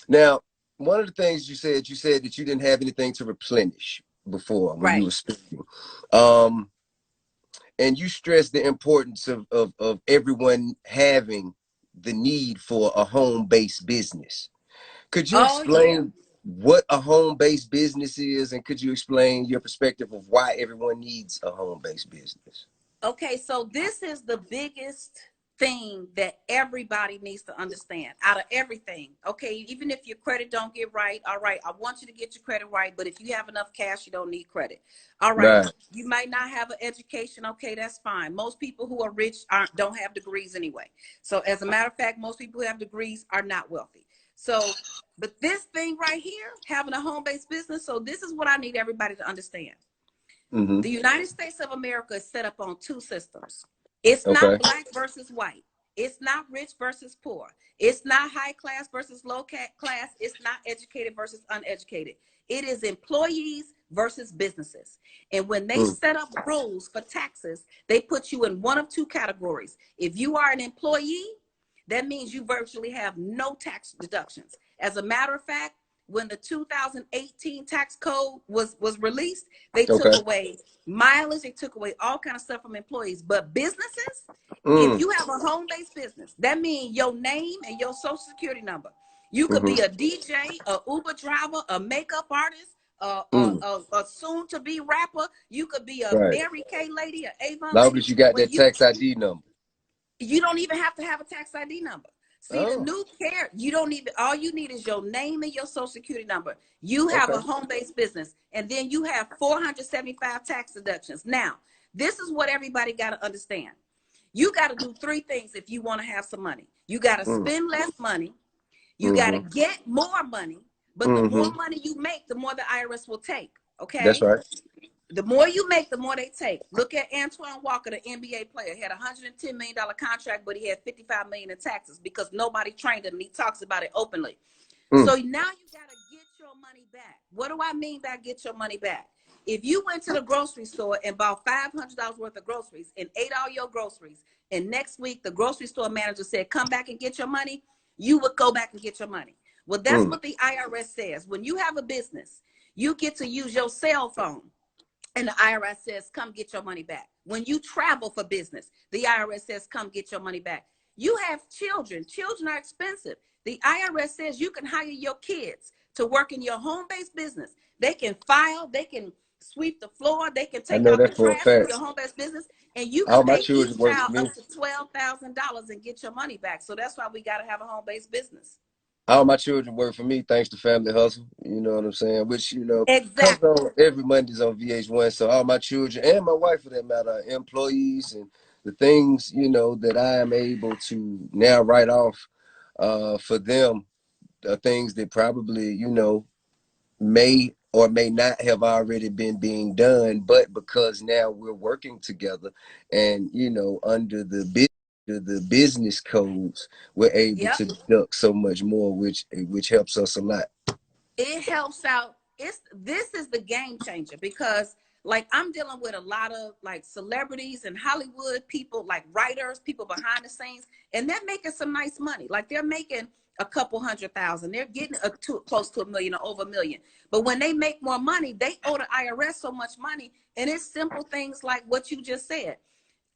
Now, one of the things you said that you didn't have anything to replenish before when you Right. were speaking. Um, and you stress the importance of everyone having the need for a home-based business. Could you Oh yeah. explain what a home-based business is, and could you explain your perspective of why everyone needs a home-based business? Okay, so this is the biggest thing that everybody needs to understand out of everything. Okay, even if your credit don't get right, all right, I want you to get your credit right, but if you have enough cash, you don't need credit. All right, Right. you might not have an education. Okay, that's fine. Most people who are rich don't have degrees anyway. So as a matter of fact, most people who have degrees are not wealthy. So, but this thing right here, having a home-based business, so this is what I need everybody to understand. Mm-hmm. The United States of America is set up on two systems. It's Okay. not black versus white. It's not rich versus poor. It's not high class versus low class. It's not educated versus uneducated. It is employees versus businesses. And when they Mm. set up rules for taxes, they put you in one of two categories. If you are an employee, that means you virtually have no tax deductions. As a matter of fact, when the 2018 tax code was released, they took Okay. away mileage, they took away all kind of stuff from employees. But businesses, if Mm. you have a home-based business, that means your name and your social security number. You could be Mm-hmm. a DJ, a Uber driver, a makeup artist, Mm. a soon-to-be rapper. You could be a Right. Mary Kay lady, a Avon Long lady. as you got When that tax ID number. you don't even have to have a tax ID number. See, the Oh. new care, you don't even, all you need is your name and your social security number. You have Okay. a home-based business, and then you have 475 tax deductions. Now, this is what everybody got to understand. You got to do three things if you want to have some money. You got to Mm. spend less money. You got to Mm-hmm. get more money. But the more Mm-hmm. money you make, the more the IRS will take. That's Okay? right. The more you make, the more they take. Look at Antoine Walker, the NBA player. He had a $110 million contract, but he had $55 million in taxes because nobody trained him, and he talks about it openly. Mm. So now you got to get your money back. What do I mean by get your money back? If you went to the grocery store and bought $500 worth of groceries and ate all your groceries, and next week the grocery store manager said, come back and get your money, you would go back and get your money. Well, that's Mm. what the IRS says. When you have a business, you get to use your cell phone, and the IRS says, come get your money back. When you travel for business, the IRS says, come get your money back. You have children. Children are expensive. The IRS says you can hire your kids to work in your home-based business. They can file, they can sweep the floor, they can I take know out the that for a trash in your fact. home-based business, and you can All my pay children each work for child me. up to $12,000 and get your money back. So that's why we got to have a home-based business. All my children work for me thanks to Family Hustle. You know what I'm saying? Which, comes Exactly. on every Mondays on VH1. So all my children and my wife, for that matter, are employees. And the things, that I am able to now write off for them are things that probably, may or may not have already been being done, but because now we're working together and, under the business codes, we're able Yep. to deduct so much more, which helps us a lot. It helps out. This is the game changer because like I'm dealing with a lot of like celebrities and Hollywood people, like writers, people behind the scenes, and they're making some nice money. Like they're making a couple 100,000. They're getting close to a million or over a million. But when they make more money, they owe the IRS so much money. And it's simple things like what you just said.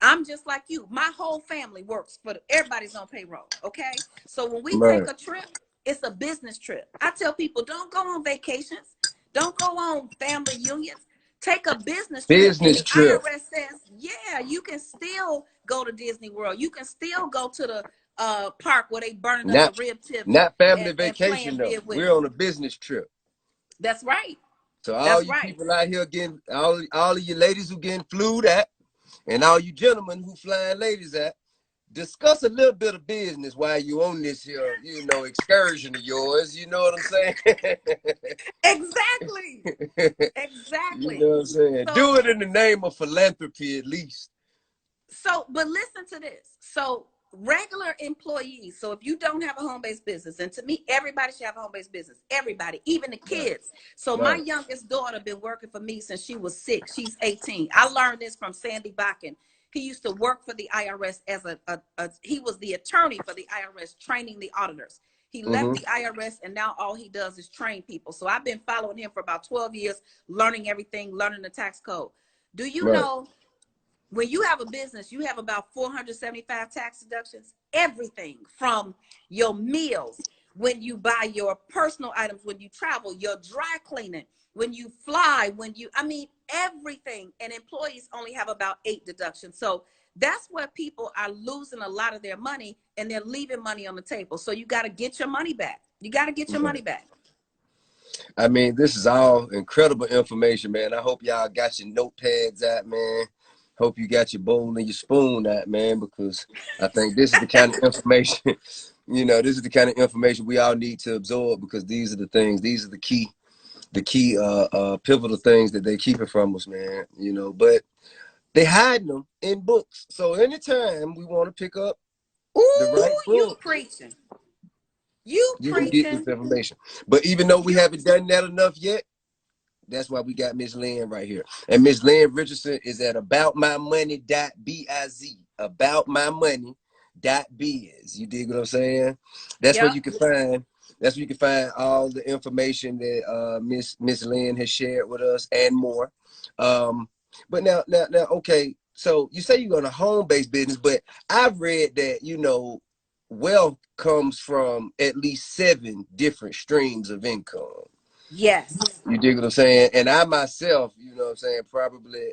I'm just like you. My whole family works everybody's on payroll. Okay. So when we take Right. a trip, it's a business trip. I tell people don't go on vacations. Don't go on family unions. Take a business trip. And Business the trip, IRS says, yeah, you can still go to Disney World. You can still go to the park where they burning up the not rib tips not family and playing vacation though. bid We're whist. on a business trip. That's right. So all That's you right. people out here getting all of you ladies who getting flued at, and all you gentlemen who flying ladies at, discuss a little bit of business while you on this here, excursion of yours. You know what I'm saying? Exactly. You Exactly. know what I'm saying? Do So it in the name of philanthropy at least. but listen to this. So regular employees. So if you don't have a home-based business, and to me, everybody should have a home-based business. Everybody, even the Right. kids. So my Right. youngest daughter been working for me since she was 6. She's 18. I learned this from Sandy Bakken. He used to work for the IRS as he was the attorney for the IRS, training the auditors. He left Mm-hmm. the IRS, and now all he does is train people. So I've been following him for about 12 years, learning everything, learning the tax code. Do you Right. know when you have a business, you have about 475 tax deductions? Everything from your meals, when you buy your personal items, when you travel, your dry cleaning, when you fly, I mean, everything. And employees only have about 8 deductions. So that's where people are losing a lot of their money, and they're leaving money on the table. So you got to get your money back. You got to get your money Right. back. I mean, this is all incredible information, man. I hope y'all got your notepads out, man. Hope you got your bowl and your spoon out, man, because I think this is the kind of information, this is the kind of information we all need to absorb, because these are the things, these are the key pivotal things that they keep it from us, man. But they hiding them in books. So anytime we want to pick up the Ooh, right you book, preaching. You you can get this preaching. information. But even though we You haven't done that enough yet, that's why we got Miss Lynn right here. And Miss Lynn Richardson is at aboutmymoney.biz. Aboutmymoney.biz. You dig what I'm saying? That's where Yep. you can find all the information that Miss Lynn has shared with us and more. But now, okay. So you say you're going to home-based business, but I've read that wealth comes from at least 7 different streams of income. Yes. You dig what I'm saying? And I myself, what I'm saying, probably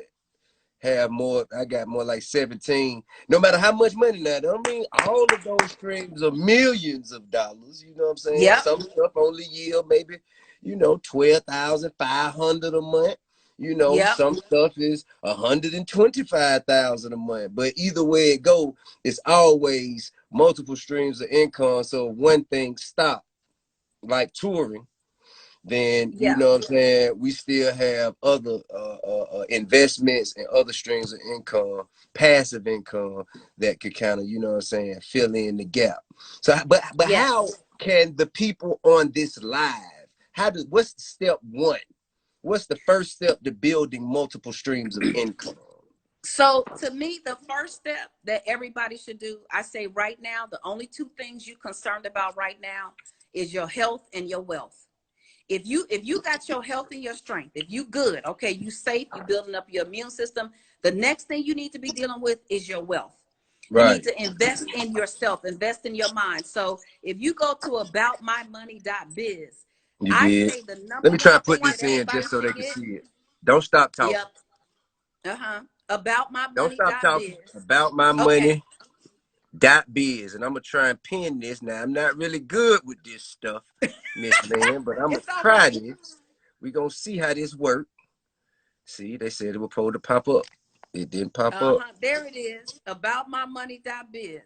have more. I got more like 17. No matter how much money now, I don't mean all of those streams are millions of dollars. You know what I'm saying? Yep. Some stuff only yield maybe, 12,500 a month. Yep. Some stuff is 125,000 a month. But either way it go, it's always multiple streams of income. So if one thing stop, like touring, then Yeah. what I'm saying, we still have other investments and other streams of income, passive income, that could kind of, what I'm saying, fill in the gap. So but how Yes. can the people on this live, what's step one? What's the first step to building multiple streams of income? So to me, the first step that everybody should do, I say right now, the only 2 things you're concerned about right now is your health and your wealth. If you got your health and your strength, if you good, okay, you safe, you building up your immune system, the next thing you need to be dealing with is your wealth. You need Right. to invest in yourself, invest in your mind. So if you go to aboutmymoney.biz, You I did. say the Let number me try one to put thing that this in everybody just so they should can get. see it. Don't stop talking. Yep. Uh-huh. Don't stop talking. Aboutmymoney.biz. About my Okay. money. .biz, and I'm gonna try and pin this. Now I'm not really good with this stuff, Miss Lynn, but I'm gonna It's all try right. this. We gonna see how this works. See, they said it was supposed to pop up. It didn't pop up. Uh-huh. There it is. Aboutmymoney.biz.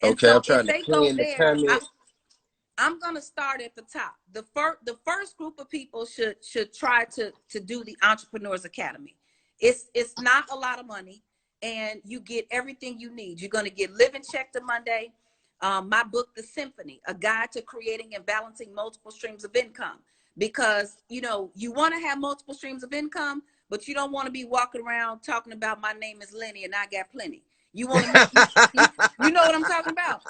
And Okay, I'm so if trying to they go pin the there, comment. I'm gonna start at the top. The first group of people should try to do the Entrepreneurs Academy. It's not a lot of money, and you get everything you need. You're gonna get Living Check to Monday. My book, The Symphony, a guide to creating and balancing multiple streams of income. Because you want to have multiple streams of income, but you don't want to be walking around talking about my name is Lenny and I got plenty. You want to make you know what I'm talking about.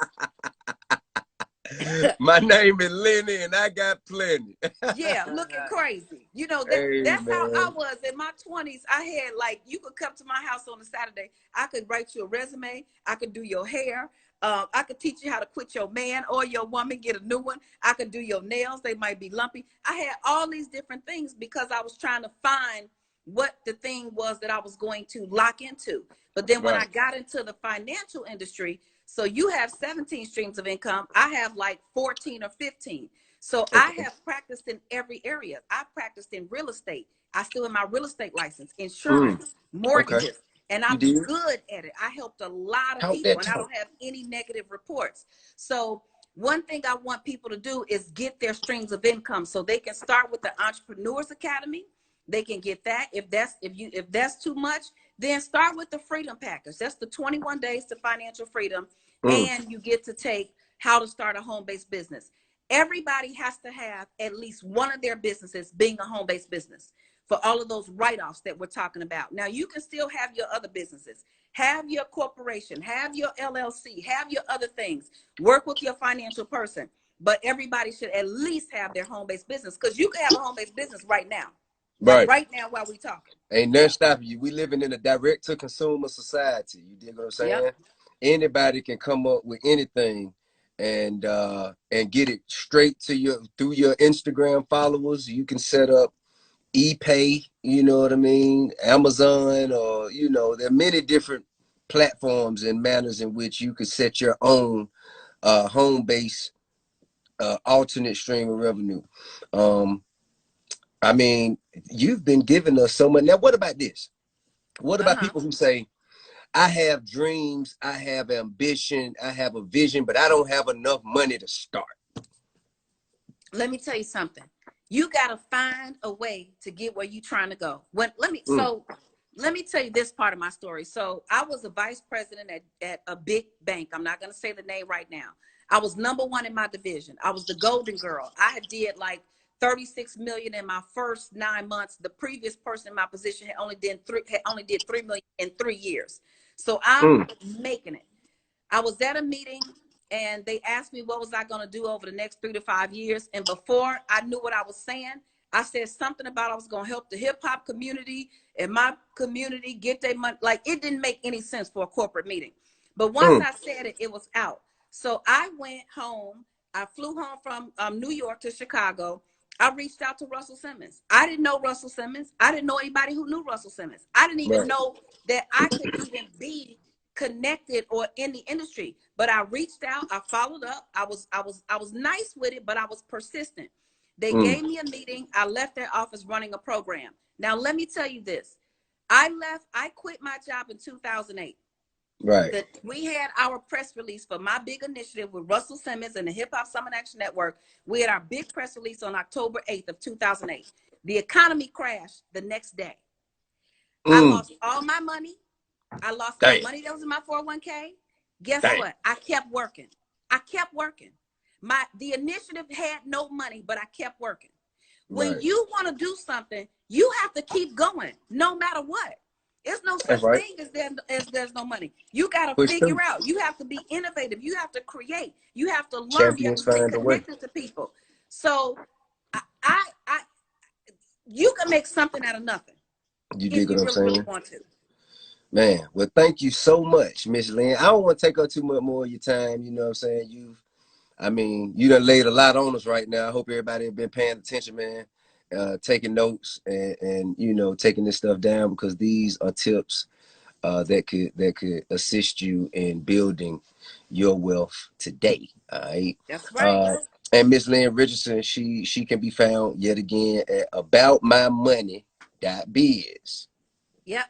My name is Lenny, and I got plenty. Yeah, looking crazy. Hey That's how I man. was in my 20s. I had, like, you could come to my house on a Saturday. I could write you a resume. I could do your hair. I could teach you how to quit your man or your woman, get a new one. I could do your nails. They might be lumpy. I had all these different things because I was trying to find what the thing was that I was going to lock into. But then when I Right. got into the financial industry, so you have 17 streams of income. I have like 14 or 15. So I Okay. have practiced in every area. I practiced in real estate. I still have my real estate license, Mm, insurance, okay. mortgages, and You I'm did. good at it. I helped a lot of Talk people, that and I talk. don't have any negative reports. So one thing I want people to do is get their streams of income so they can start with the Entrepreneurs Academy. They can get that. If that's too much, then start with the Freedom Package. That's the 21 days to financial freedom, Mm, and you get to take how to start a home-based business. Everybody has to have at least one of their businesses being a home-based business for all of those write-offs that we're talking about. Now, you can still have your other businesses, have your corporation, have your LLC, have your other things, work with your financial person. but everybody should at least have their home-based business, because you can have a home-based business right now. Like Right. right now while we talking. Ain't nothing stopping you. We living in a direct to consumer society. You dig what I'm saying? Yep. Anybody can come up with anything and get it straight to through your Instagram followers. You can set up ePay, you know what I mean, Amazon, or there are many different platforms and manners in which you could set your own home-based alternate stream of revenue. I mean, you've been giving us so much. Now, what about this? What about Uh-huh. people who say, I have dreams, I have ambition, I have a vision, but I don't have enough money to start? Let me tell you something. You got to find a way to get where you're trying to go. Let me tell you this part of my story. So I was a vice president at a big bank. I'm not going to say the name right now. I was number one in my division. I was the golden girl. I did like 36 million in my first 9 months. The previous person in my position had only did 3 million in 3 years. So I'm making it. I was at a meeting and they asked me what was I going to do over the next 3 to 5 years. And before I knew what I was saying, I said something about I was going to help the hip hop community and my community get their money. Like, it didn't make any sense for a corporate meeting. But once I said it, it was out. So I went home. I flew home from New York to Chicago. I reached out to Russell Simmons. I didn't know Russell Simmons. I didn't know anybody who knew Russell Simmons. I didn't even know that I could even be connected or in the industry. But I reached out, I followed up. I was nice with it, but I was persistent. They gave me a meeting. I left their office running a program. Now let me tell you this. I quit my job in 2008. Right. We had our press release for my big initiative with Russell Simmons and the Hip Hop Summit Action Network. We had our big press release on October 8th of 2008. The economy crashed the next day. I lost all my money. I lost my money that was in my 401k. Guess what? I kept working. The initiative had no money, but I kept working. When you want to do something, you have to keep going no matter what. There's no such thing as there's no money. You got to figure out. You have to be innovative. You have to create. You have to learn. You have to stay connected to people. So you can make something out of nothing. You dig what I'm saying? Really want to. Man, well, thank you so much, Miss Lynn. I don't want to take up too much more of your time. You know what I'm saying? You done laid a lot on us right now. I hope everybody has been paying attention, man. Taking notes and taking this stuff down, because these are tips that could assist you in building your wealth today. All right. That's right. And Miss Lynn Richardson, she can be found yet again at aboutmymoney.biz. Yep.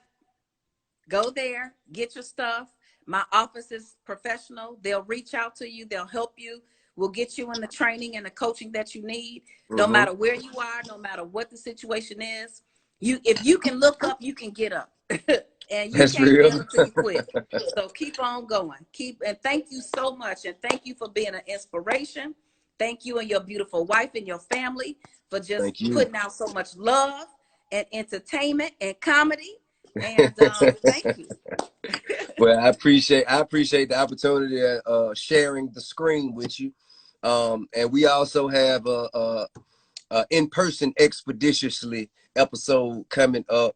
Go there, get your stuff. My office is professional. They'll reach out to you. They'll help you. We'll get you in the training and the coaching that you need, no matter where you are, no matter what the situation is. If you can look up, you can get up. And you can't fail until you quit. So keep on going. And thank you so much. And thank you for being an inspiration. Thank you and your beautiful wife and your family for just putting out so much love and entertainment and comedy. And thank you. Well, I appreciate the opportunity of sharing the screen with you. And we also have a in-person expeditiously episode coming up.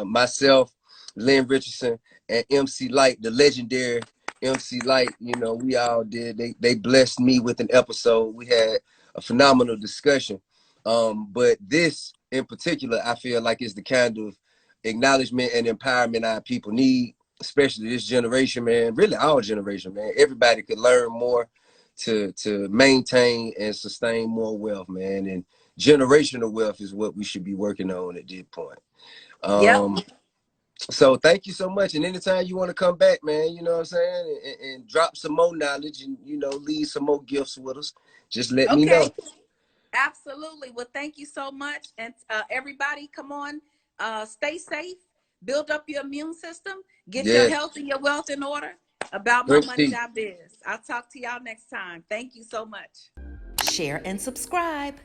Myself, Lynn Richardson, and MC Light, the legendary MC Light. We all did. They blessed me with an episode. We had a phenomenal discussion. But this in particular, I feel like is the kind of acknowledgement and empowerment our people need, especially this generation, man. Really, our generation, man. Everybody could learn more to maintain and sustain more wealth, man. And generational wealth is what we should be working on at this point. So thank you so much. And anytime you want to come back, man, you know what I'm saying, and drop some more knowledge and, leave some more gifts with us, just let me know. Absolutely. Well, thank you so much. And everybody, come on, stay safe, build up your immune system, get your health and your wealth in order. Aboutmymoney.biz. I'll talk to y'all next time. Thank you so much. Share and subscribe.